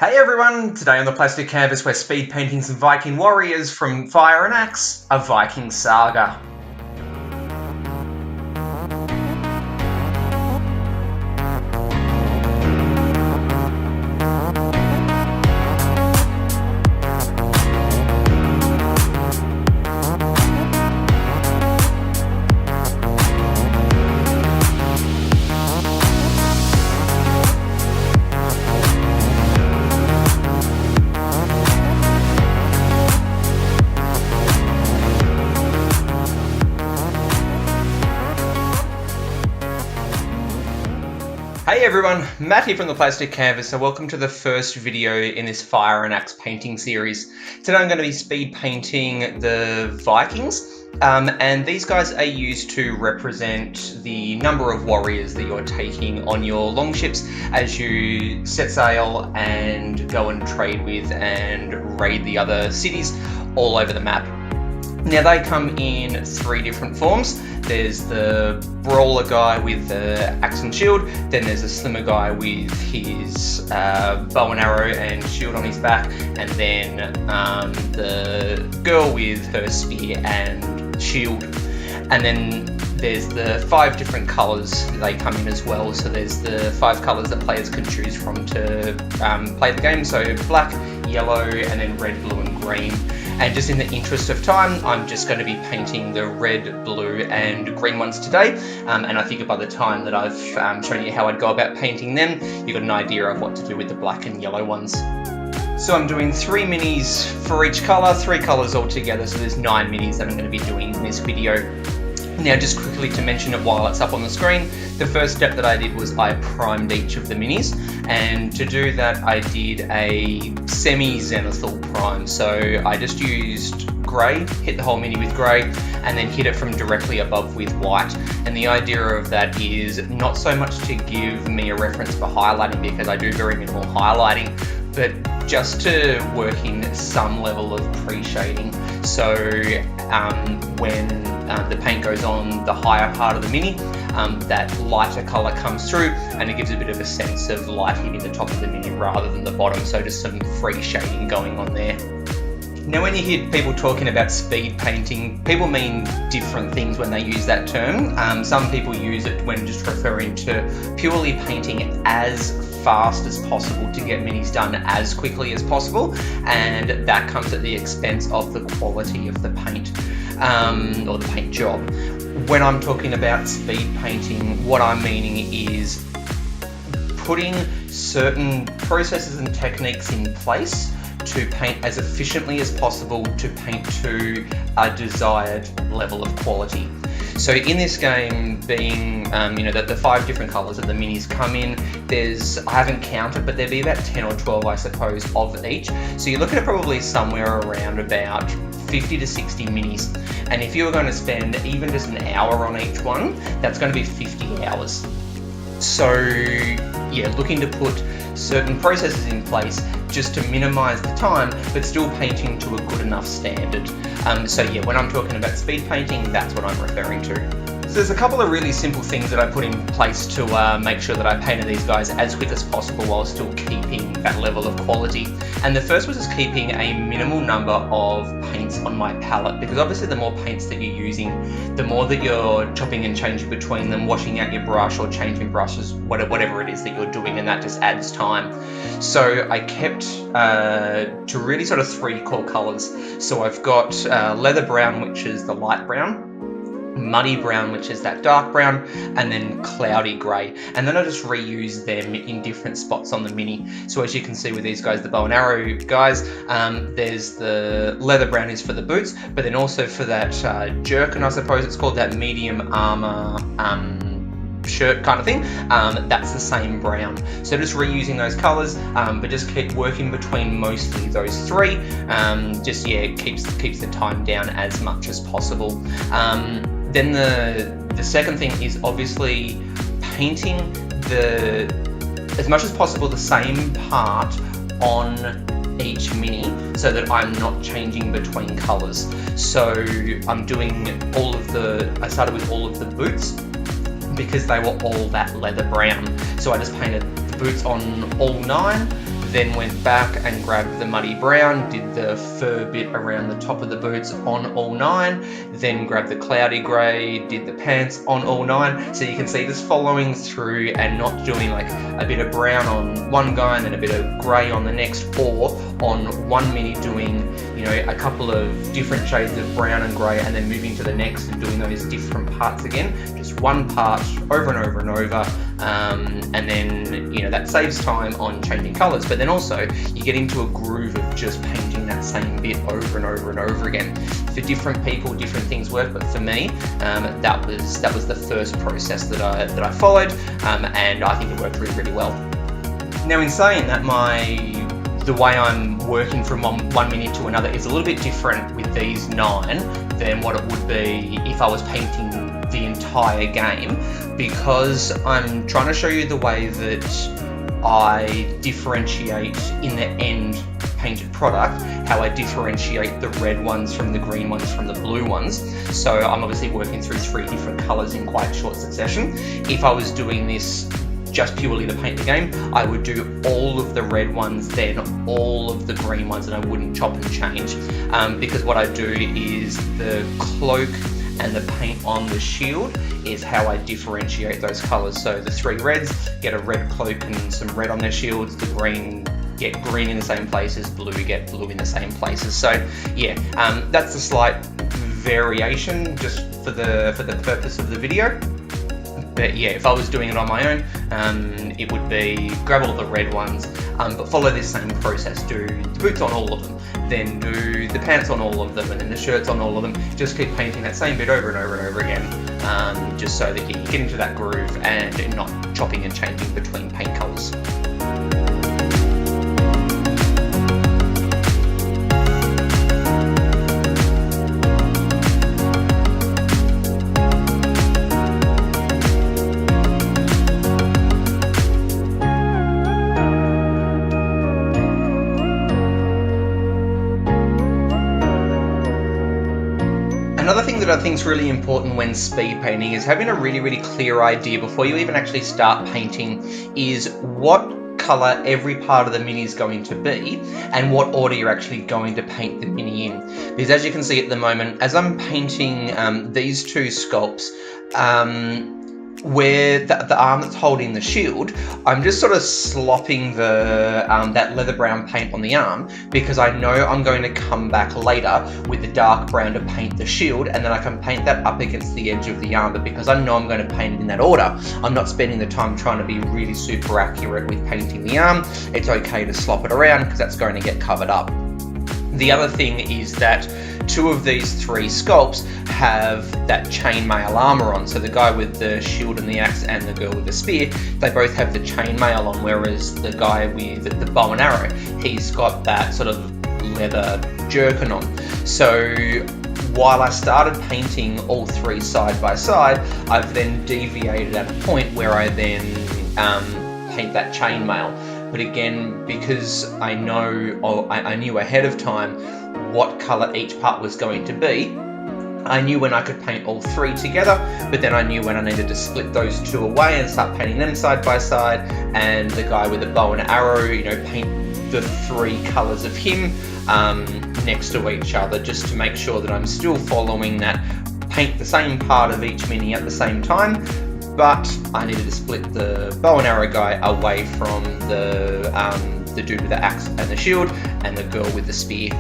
Hey everyone! Today on the plastic canvas we're speed painting some Viking Warriors from Fire and Axe, a Viking Saga. Hey everyone, Matt here from the Plastic Canvas, so welcome to the first video in this Fire and Axe painting series. Today I'm going to be speed painting the Vikings, and these guys are used to represent the number of warriors that you're taking on your longships as you set sail and go and trade with and raid the other cities all over the map. Now they come in three different forms. There's the brawler guy with the axe and shield, then there's a slimmer guy with his bow and arrow and shield on his back, and then the girl with her spear and shield. And then there's the 5 different colours they come in as well. So there's the 5 colours that players can choose from to play the game. So black, yellow, and then red, blue, and green. And just in the interest of time, I'm just going to be painting the red, blue, and green ones today. And I think by the time that I've shown you how I'd go about painting them, you've got an idea of what to do with the black and yellow ones. So I'm doing 3 minis for each colour, 3 colours altogether, so there's 9 minis that I'm going to be doing in this video. Now just quickly to mention it while it's up on the screen, the first step that I did was I primed each of the minis, and to do that I did a semi-zenithal prime. So I just used grey, hit the whole mini with grey, and then hit it from directly above with white. And the idea of that is not so much to give me a reference for highlighting, because I do very minimal highlighting, but just to work in some level of pre-shading. So when the paint goes on the higher part of the mini, that lighter colour comes through and it gives a bit of a sense of light hitting the top of the mini rather than the bottom, so just some free shading going on there. Now when you hear people talking about speed painting, people mean different things when they use that term. Some people use it when just referring to purely painting as fast as possible to get minis done as quickly as possible, and that comes at the expense of the quality of the paint or the paint job. When I'm talking about speed painting, what I'm meaning is putting certain processes and techniques in place to paint as efficiently as possible to paint to a desired level of quality. So in this game, being that the 5 different colours that the minis come in, I haven't counted, but there'd be about 10 or 12 I suppose of each. So you're looking at probably somewhere around about 50 to 60 minis, and if you were going to spend even just an hour on each one, that's going to be 50 hours. So yeah, looking to put certain processes in place just to minimise the time, but still painting to a good enough standard. So yeah, when I'm talking about speed painting, that's what I'm referring to. So there's a couple of really simple things that I put in place to make sure that I painted these guys as quick as possible while still keeping that level of quality. And the first was just keeping a minimal number of paints on my palette, because obviously the more paints that you're using, the more that you're chopping and changing between them, washing out your brush or changing brushes, whatever it is that you're doing, and that just adds time. So I kept to really sort of 3 core colours. So I've got leather brown, which is the light brown, muddy brown, which is that dark brown, and then cloudy grey. And then I just reuse them in different spots on the mini. So as you can see with these guys, the bow and arrow guys, there's the leather brown is for the boots, but then also for that jerkin, I suppose it's called, that medium armour shirt kind of thing, that's the same brown. So just reusing those colours, but just keep working between mostly those 3. Just yeah, it keeps the time down as much as possible. Then the second thing is obviously painting as much as possible the same part on each mini, so that I'm not changing between colours. So I'm doing I started with all of the boots, because they were all that leather brown. So I just painted the boots on all 9, then went back and grabbed the muddy brown, did the fur bit around the top of the boots on all 9, then grabbed the cloudy grey, did the pants on all 9. So you can see just following through and not doing like a bit of brown on one guy and then a bit of grey on the next, or on one mini doing, you know, a couple of different shades of brown and grey and then moving to the next and doing those different parts again. Just one part over and over and over, and then, you know, that saves time on changing colours, but then also you get into a groove of just painting that same bit over and over and over again. For different people, different things work, but for me, that was the first process that I followed, and I think it worked really, really well. Now, in saying that, the way I'm working from one mini to another is a little bit different with these 9 than what it would be if I was painting the entire game, because I'm trying to show you the way that I differentiate in the end painted product, how I differentiate the red ones from the green ones from the blue ones. So I'm obviously working through 3 different colours in quite short succession. If I was doing this just purely to paint the game, I would do all of the red ones, then all of the green ones, and I wouldn't chop and change, because what I do is the cloak and the paint on the shield is how I differentiate those colours. So the 3 reds get a red cloak and some red on their shields, the green get green in the same places, blue get blue in the same places. So yeah, that's a slight variation just for the purpose of the video. But yeah, if I was doing it on my own, it would be grab all the red ones, but follow this same process. Do the boots on all of them, then do the pants on all of them, and then the shirts on all of them. Just keep painting that same bit over and over and over again, just so that you get into that groove and not chopping and changing between paint colours. Another thing that I think is really important when speed painting is having a really, really clear idea before you even actually start painting is what colour every part of the mini is going to be and what order you're actually going to paint the mini in. Because as you can see at the moment, as I'm painting these 2 sculpts, where the arm that's holding the shield, I'm just sort of slopping the that leather brown paint on the arm, because I know I'm going to come back later with the dark brown to paint the shield, and then I can paint that up against the edge of the arm. But because I know I'm going to paint it in that order, I'm not spending the time trying to be really super accurate with painting the arm. It's okay to slop it around because that's going to get covered up. The other thing is that 2 of these 3 sculpts have that chainmail armor on. So the guy with the shield and the axe and the girl with the spear, they both have the chainmail on, whereas the guy with the bow and arrow, he's got that sort of leather jerkin on. So while I started painting all 3 side by side, I've then deviated at a point where I then paint that chainmail. But again, because I knew ahead of time what colour each part was going to be, I knew when I could paint all 3 together, but then I knew when I needed to split those 2 away and start painting them side by side, and the guy with the bow and arrow, you know, paint the 3 colours of him next to each other, just to make sure that I'm still following that paint the same part of each mini at the same time. But I needed to split the bow and arrow guy away from the dude with the axe and the shield and the girl with the spear.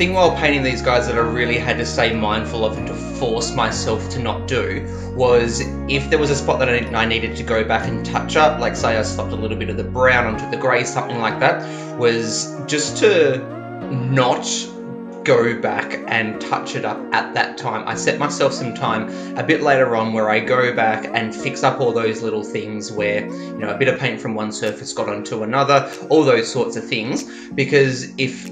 thing while painting these guys that I really had to stay mindful of and to force myself to not do was if there was a spot that I needed to go back and touch up, like say I swapped a little bit of the brown onto the grey, something like that, was just to not go back and touch it up at that time. I set myself some time a bit later on where I go back and fix up all those little things where, you know, a bit of paint from one surface got onto another, all those sorts of things, because if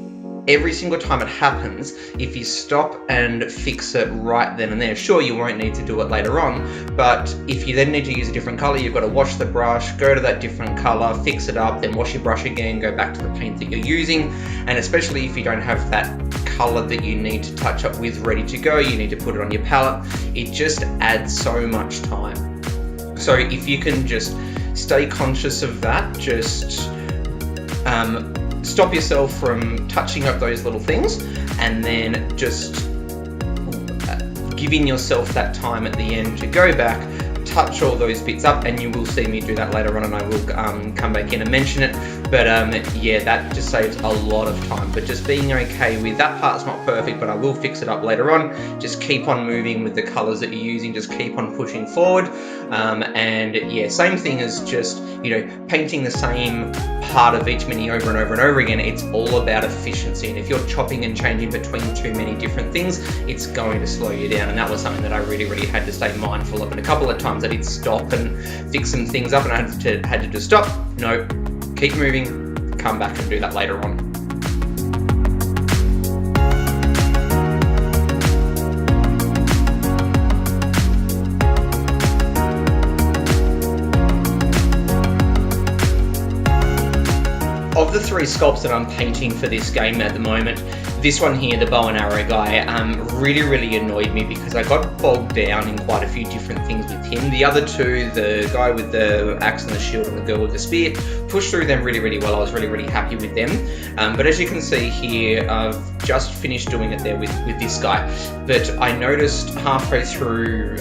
every single time it happens, if you stop and fix it right then and there, sure, you won't need to do it later on, but if you then need to use a different color, you've got to wash the brush, go to that different color, fix it up, then wash your brush again, go back to the paint that you're using. And especially if you don't have that color that you need to touch up with ready to go, you need to put it on your palette, it just adds so much time. So if you can just stay conscious of that, just stop yourself from touching up those little things, and then just giving yourself that time at the end to go back, touch all those bits up, and you will see me do that later on, and I will come back in and mention it. But yeah, that just saves a lot of time. But just being okay with that part's not perfect, but I will fix it up later on. Just keep on moving with the colors that you're using, just keep on pushing forward. And yeah, same thing as just, you know, painting the same part of each mini over and over and over again. It's all about efficiency, and if you're chopping and changing between too many different things, it's going to slow you down. And that was something that I really had to stay mindful of. And a couple of times I did stop and fix some things up, and I had to just stop, no, keep moving, come back and do that later on. Of the three sculpts that I'm painting for this game at the moment, this one here, the bow and arrow guy, really annoyed me because I got bogged down in quite a few different things with him. The other two, the guy with the axe and the shield and the girl with the spear, pushed through them really well. I was really happy with them. But as you can see here, I've just finished doing it there with this guy. But I noticed halfway through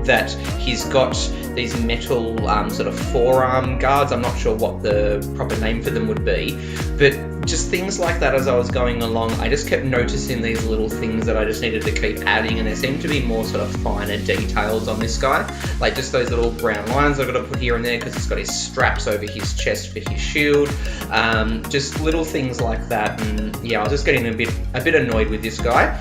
that he's got these metal sort of forearm guards. I'm not sure what the proper name for them would be, but just things like that as I was going along, I just kept noticing these little things that I just needed to keep adding, and there seemed to be more sort of finer details on this guy, like just those little brown lines I've got to put here and there because he's got his straps over his chest for his shield, just little things like that. And yeah, I was just getting a bit annoyed with this guy.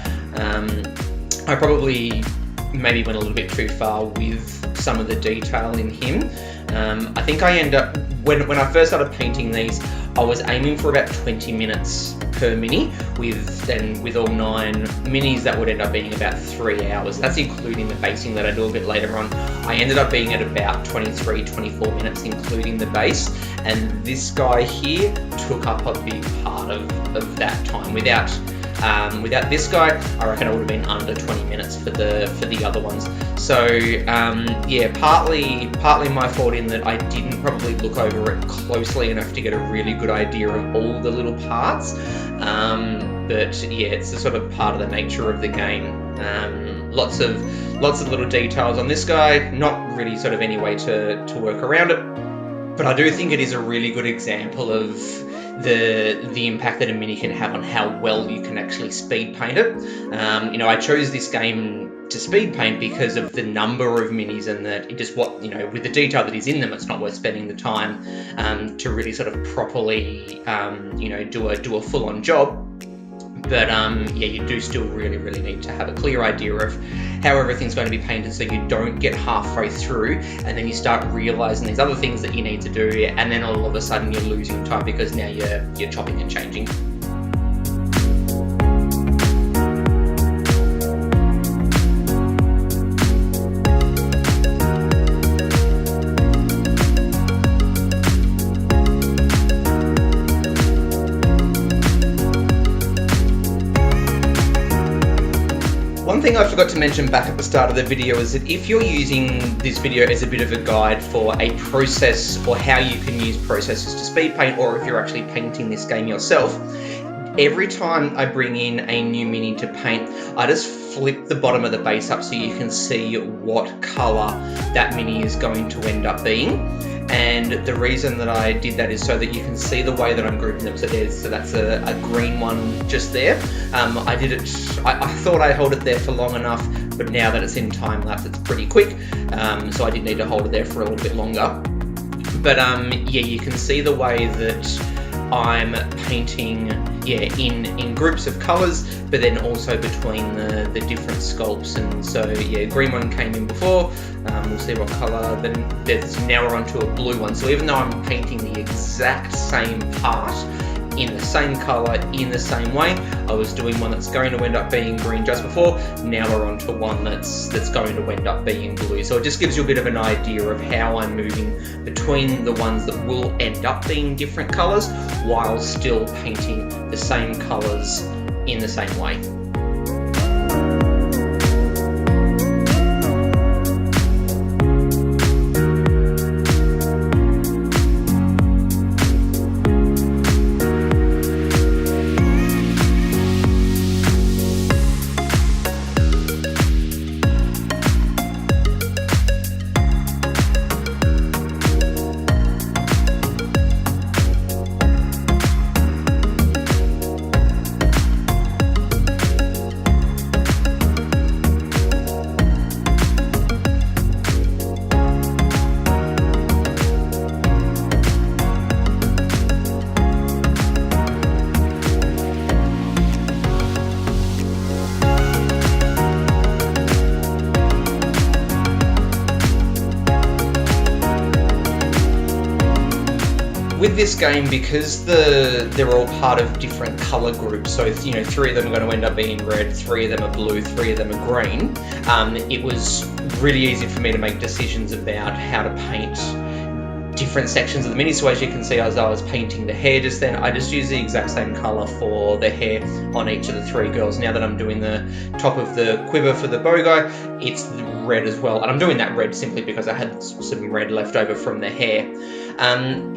I probably maybe went a little bit too far with some of the detail in him. I think I end up, when I first started painting these, I was aiming for about 20 minutes per mini, with all 9 minis that would end up being about 3 hours. That's including the basing that I do a bit later on. I ended up being at about 23-24 minutes including the base, and this guy here took up a big part of that time. Without this guy, I reckon I would have been under 20 minutes for the other ones. So yeah, partly my fault in that I didn't probably look over it closely enough to get a really good idea of all the little parts. But yeah, it's a sort of part of the nature of the game. Lots of little details on this guy. Not really sort of any way to work around it. But I do think it is a really good example of the impact that a mini can have on how well you can actually speed paint it. You know, I chose this game to speed paint because of the number of minis, and that it just with the detail that is in them, it's not worth spending the time to really sort of properly do a full-on job. But yeah, you do still really need to have a clear idea of how everything's going to be painted, so you don't get halfway through and then you start realizing these other things that you need to do, and then all of a sudden you're losing time because now you're chopping and changing. One thing I forgot to mention back at the start of the video is that if you're using this video as a bit of a guide for a process or how you can use processes to speed paint, or if you're actually painting this game yourself, every time I bring in a new mini to paint, I just flip the bottom of the base up so you can see what color that mini is going to end up being. And the reason that I did that is so that you can see the way that I'm grouping them. So that's a green one just there. I did it, I thought I held it there for long enough, but now that it's in time lapse, it's pretty quick. So I did need to hold it there for a little bit longer. But yeah, you can see the way that I'm painting, yeah, in groups of colours, but then also between the different sculpts. And so yeah, green one came in before. We'll see what colour. Then now we're onto a blue one. So even though I'm painting the exact same part in the same colour, in the same way, I was doing one that's going to end up being green just before. Now we're on to one that's going to end up being blue. So it just gives you a bit of an idea of how I'm moving between the ones that will end up being different colours while still painting the same colours in the same way. With this game, because they're all part of different colour groups, so you know, 3 of them are going to end up being red, 3 of them are blue, 3 of them are green, it was really easy for me to make decisions about how to paint different sections of the mini. So as you can see, as I was painting the hair just then, I just used the exact same colour for the hair on each of the 3 girls. Now that I'm doing the top of the quiver for the bow guy, it's red as well. And I'm doing that red simply because I had some red left over from the hair.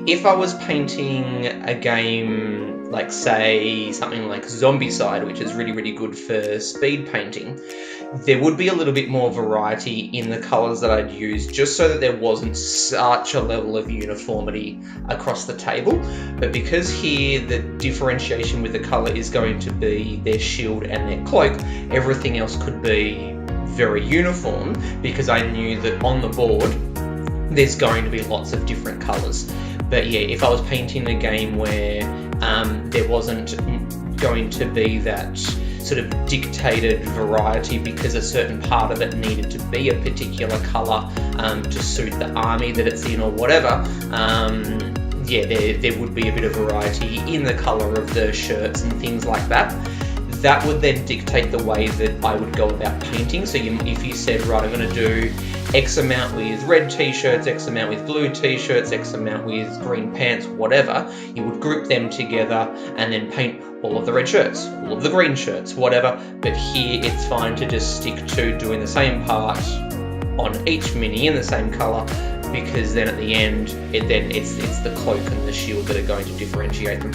If I was painting a game like, say, something like Zombicide, which is really, really good for speed painting, there would be a little bit more variety in the colours that I'd use, just so that there wasn't such a level of uniformity across the table. But because here the differentiation with the colour is going to be their shield and their cloak, everything else could be very uniform, because I knew that on the board there's going to be lots of different colours. But yeah, if I was painting a game where there wasn't going to be that sort of dictated variety because a certain part of it needed to be a particular colour to suit the army that it's in or whatever, yeah, there would be a bit of variety in the colour of the shirts and things like that. That would then dictate the way that I would go about painting. So if you said, right, I'm going to do X amount with red t-shirts, X amount with blue t-shirts, X amount with green pants, whatever, you would group them together and then paint all of the red shirts, all of the green shirts, whatever. But here it's fine to just stick to doing the same part on each mini in the same colour, because then at the end, it's the cloak and the shield that are going to differentiate them.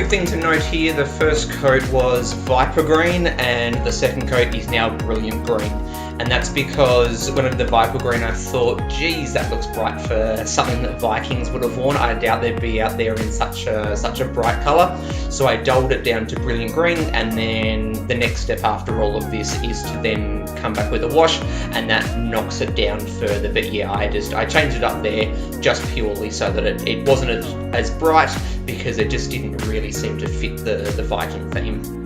quick thing to note here, the first coat was Viper Green and the second coat is now Brilliant Green. And that's because when I did the Viper Green, I thought, geez, that looks bright for something that Vikings would have worn. I doubt they'd be out there in such a bright colour. So I dulled it down to Brilliant Green, and then the next step after all of this is to then come back with a wash, and that knocks it down further. But yeah, I changed it up there just purely so that it wasn't as bright, because it just didn't really seem to fit the Viking theme.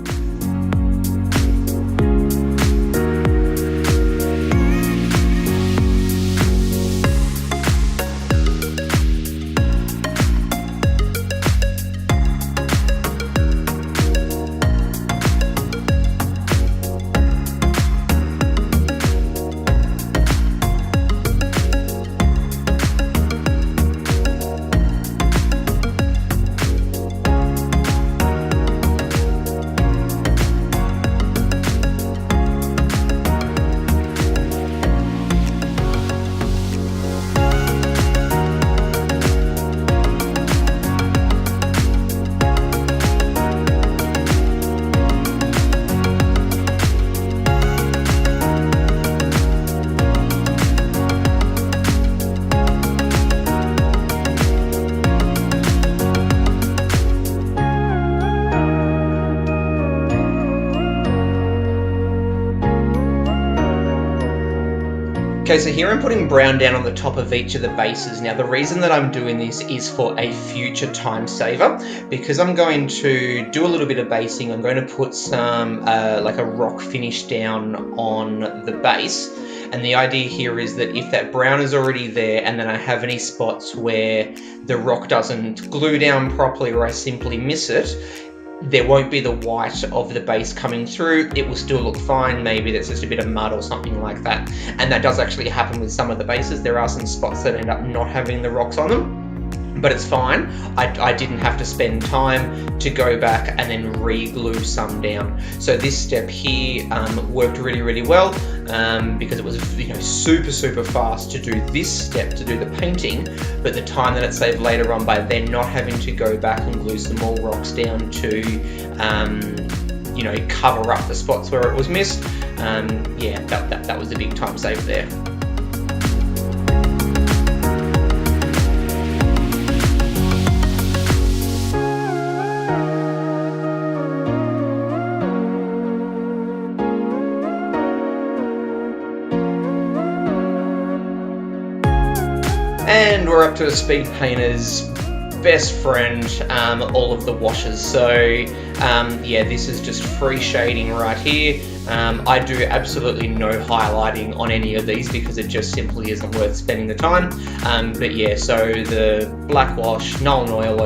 Okay, so here I'm putting brown down on the top of each of the bases. Now, the reason that I'm doing this is for a future time saver, because I'm going to do a little bit of basing. I'm going to put some, like a rock finish down on the base. And the idea here is that if that brown is already there and then I have any spots where the rock doesn't glue down properly or I simply miss it, there won't be the white of the base coming through. It will still look fine. Maybe there's just a bit of mud or something like that. And that does actually happen with some of the bases. There are some spots that end up not having the rocks on them, but it's fine. I didn't have to spend time to go back and then re-glue some down. So this step here worked really, really well because it was super fast to do this step, to do the painting, but the time that it saved later on by then not having to go back and glue some more rocks down to cover up the spots where it was missed. Yeah, that was a big time save there. And we're up to a speed painter's best friend, all of the washes. So yeah, this is just free shading right here. I do absolutely no highlighting on any of these because it just simply isn't worth spending the time. But yeah, so the black wash, Nuln Oil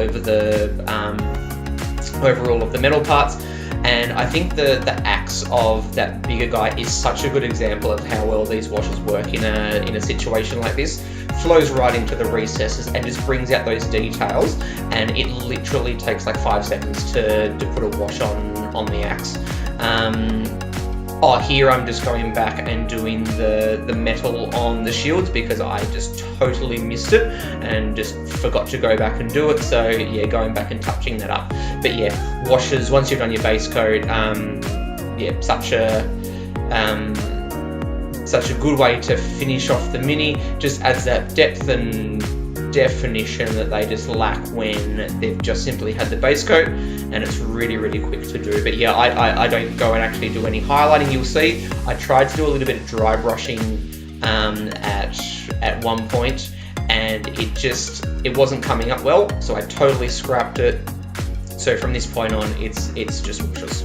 over all of the metal parts. And I think the axe of that bigger guy is such a good example of how well these washes work in a situation like this. Flows right into the recesses and just brings out those details, and it literally takes like 5 seconds to put a wash on the axe. Here I'm just going back and doing the metal on the shields because I just totally missed it and just forgot to go back and do it. So yeah, going back and touching that up. But yeah, washes, once you've done your base coat, yeah, such a good way to finish off the mini. Just adds that depth and definition that they just lack when they've just simply had the base coat, and it's really, really quick to do. But yeah, I don't go and actually do any highlighting. You'll see I tried to do a little bit of dry brushing at one point, and it wasn't coming up well, so I totally scrapped it. So from this point on, it's just washes.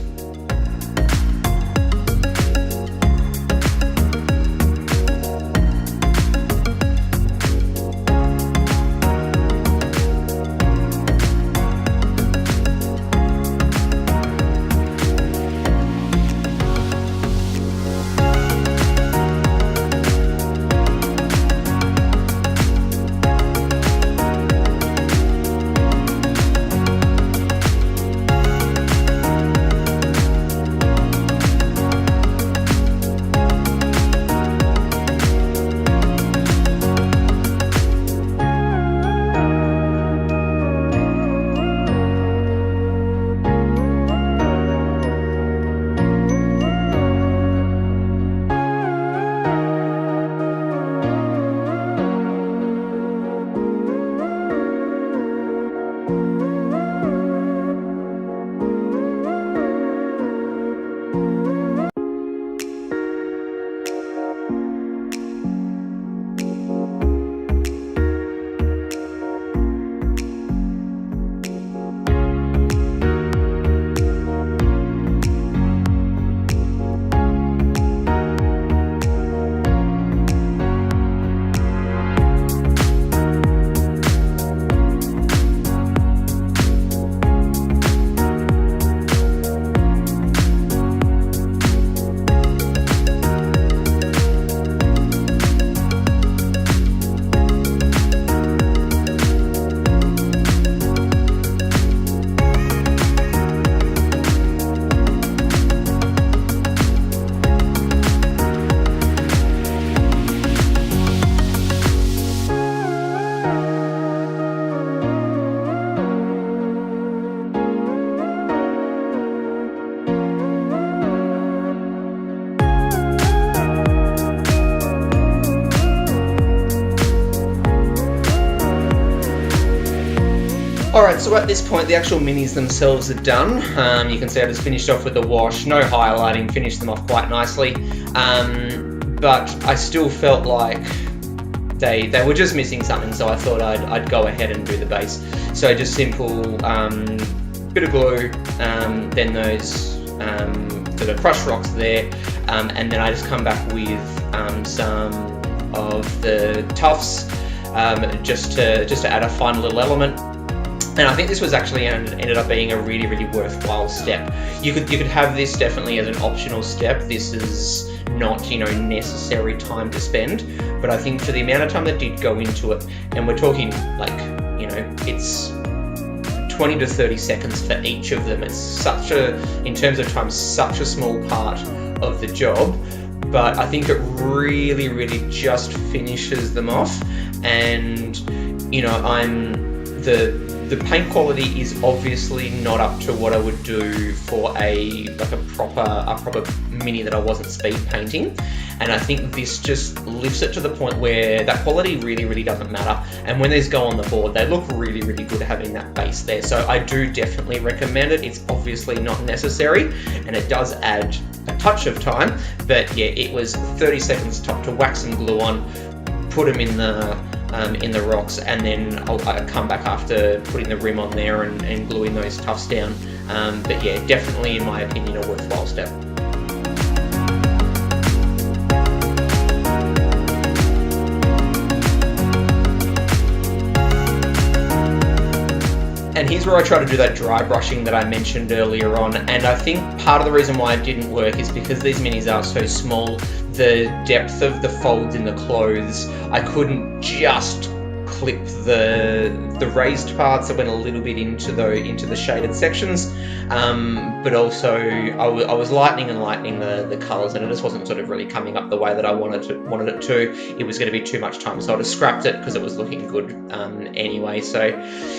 Alright, so at this point the actual minis themselves are done. You can see I just finished off with the wash, no highlighting, finished them off quite nicely. But I still felt like they were just missing something, so I thought I'd go ahead and do the base. So just simple bit of glue, then those sort of crushed rocks there, and then I just come back with some of the tufts just to add a final little element. And I think this was actually ended up being a really, really worthwhile step. You could have this definitely as an optional step. This is not, necessary time to spend, but I think for the amount of time that did go into it, and we're talking like, it's 20 to 30 seconds for each of them. It's in terms of time, such a small part of the job, but I think it really, really just finishes them off. And, the paint quality is obviously not up to what I would do for a proper mini that I wasn't speed painting, and I think this just lifts it to the point where that quality really, really doesn't matter, and when these go on the board they look really, really good having that base there. So I do definitely recommend it. It's obviously not necessary and it does add a touch of time, but yeah, it was 30 seconds top to wax some glue on, put them in the rocks, and then I'll come back after putting the rim on there and gluing those tufts down. But yeah, definitely in my opinion a worthwhile step. And here's where I try to do that dry brushing that I mentioned earlier on, and I think part of the reason why it didn't work is because these minis are so small, the depth of the folds in the clothes, I couldn't just clip the raised parts that went a little bit into the shaded sections, but also I was lightening the colours, and it just wasn't sort of really coming up the way that I wanted it to. It was going to be too much time, so I just scrapped it because it was looking good anyway. So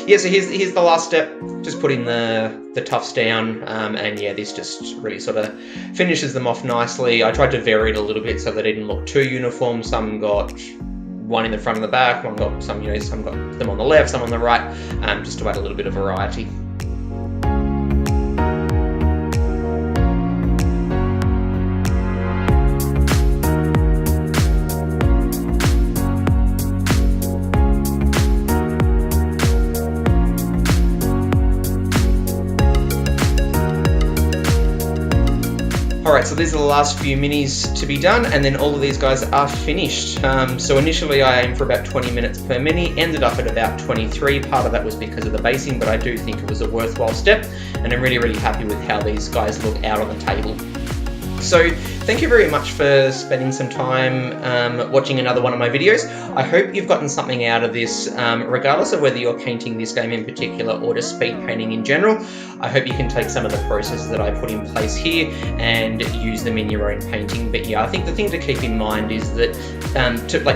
yeah, so here's the last step, just putting the tufts down, and yeah, this just really sort of finishes them off nicely. I tried to vary it a little bit so they didn't look too uniform. Some got one in the front and the back, some got them on the left, some on the right, just to add a little bit of variety. Alright, so these are the last few minis to be done, and then all of these guys are finished. So initially I aimed for about 20 minutes per mini, ended up at about 23. Part of that was because of the basing, but I do think it was a worthwhile step, and I'm really, really happy with how these guys look out on the table. So thank you very much for spending some time watching another one of my videos. I hope you've gotten something out of this, regardless of whether you're painting this game in particular or just speed painting in general. I hope you can take some of the processes that I put in place here and use them in your own painting. But yeah, I think the thing to keep in mind is that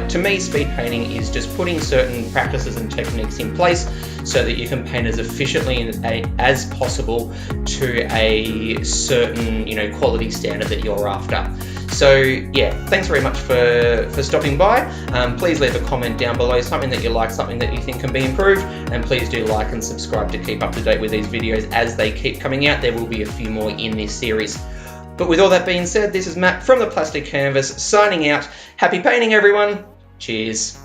to me, speed painting is just putting certain practices and techniques in place so that you can paint as efficiently as possible to a certain quality standard that you're after. So yeah, thanks very much for stopping by. Please leave a comment down below, something that you like, something that you think can be improved, and please do like and subscribe to keep up to date with these videos as they keep coming out. There will be a few more in this series. But with all that being said, this is Matt from the Plastic Canvas signing out. Happy painting, everyone. Cheers.